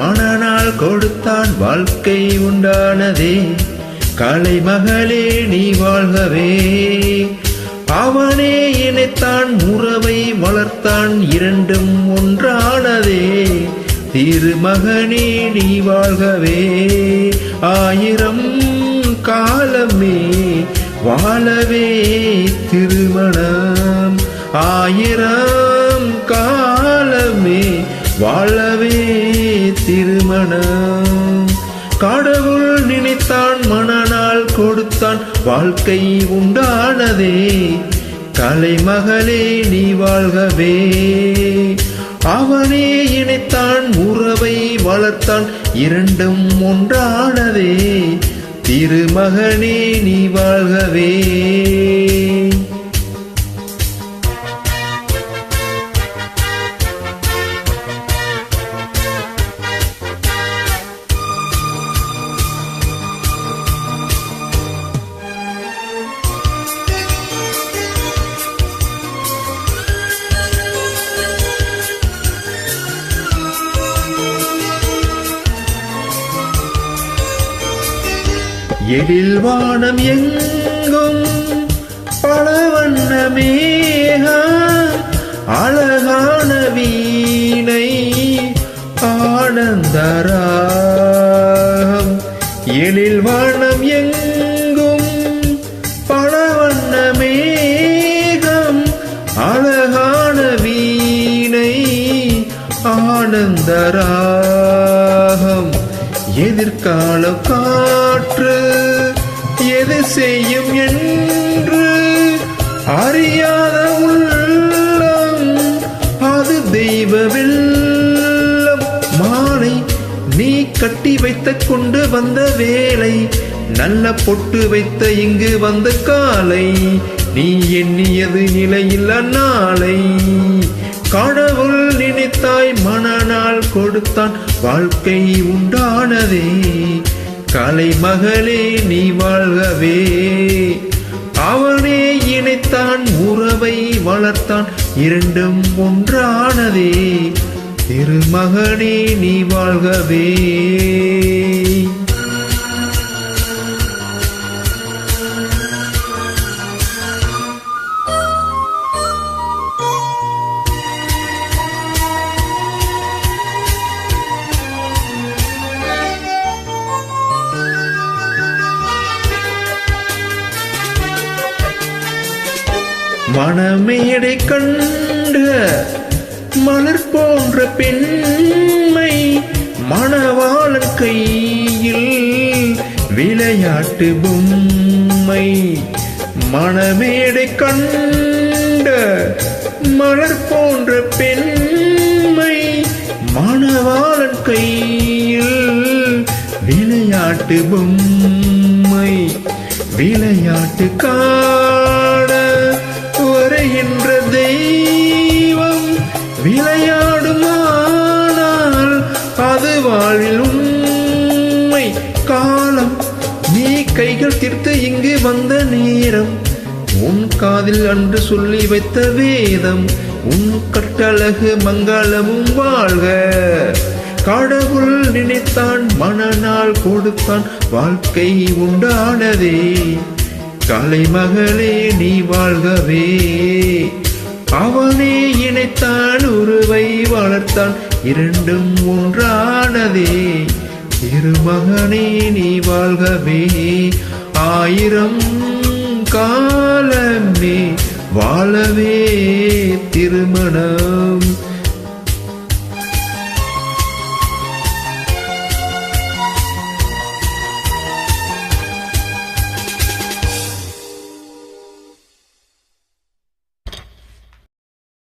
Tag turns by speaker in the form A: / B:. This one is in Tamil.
A: மணநாள் கொடுத்தான் வாழ்க்கை உண்டானதே. கலைமகளே நீ வாழ்கவே. அவனே இணைத்தான் உறவை வளர்த்தான் இரண்டும் ஒன்றானதே. திருமகனே நீ வாழ்கவே. ஆயிரம் காலமே வாழவே திருமணம். ஆயிரம் காலமே வாழவே திருமணம். கடவுள் நினைத்தான் மணநாள் கொடுத்தான் வாழ்க்கை உண்டானதே. கலைமகளே நீ வாழ்கவே. அவனே இணைத்தான் உறவை வளர்த்தான் இரண்டும் ஒன்றானதே. திருமகனே நீ வாழ்கவே. எழில் வானம் எங்கும் பலவண்ண மேகம் அழகான வீணை ஆனந்தராகம். எழில் வானம் எங்கும் பலவண்ண மேகம் அழகான வீணை ஆனந்தராகம். எதிர்கால காற்று எது செய்யும் என்று அறியாத உள்ளம் அது தெய்வ வெள்ளம். மாலை நீ கட்டி வைத்த கொண்டு வந்த வேலை நல்ல பொட்டு வைத்த இங்கு வந்த காலை நீ எண்ணியது நிலையில்ல நாளை. கடவுள் நினைத்தாய் மணநாள் கொடுத்தான் வாழ்க்கை உண்டானதே. கலைமகளே நீ வாழ்கவே. அவனே இணைத்தான் உறவை வளர்த்தான் இரண்டும் ஒன்றானதே. திருமகனே நீ வாழ்கவே. மணமேடை கண்ட மலர் போன்ற பெண்மை மணவாளன் கையில் விளையாட்டு பொம்மை. மணமேடை கண்ட மலர் போன்ற பெண்மை மணவாளன் கையில் விளையாட்டு பொம்மை. விளையாட்டு காண வருகின்ற தெய்வம் விளையாடுமானால் அது வாழ்வில் உண்மை. காலம் நீ கைகள் தீர்த்து இங்கு வந்த நேரம் உன் காதில் அன்று சொல்லி வைத்த வேதம் உன் கட்டழகு மங்களமும் வாழ்க. கடவுள் நினைத்தான் மணநாள் கொடுத்தான் வாழ்க்கை உண்டானதே. கலைமகளே நீ வாழ்கவே. அவனே இணைத்தான் உறவை வளர்த்தான் இரண்டும் ஒன்றானதே. திருமகனே நீ வாழ்கவே. ஆயிரம் காலமே வாழவே திருமணம்.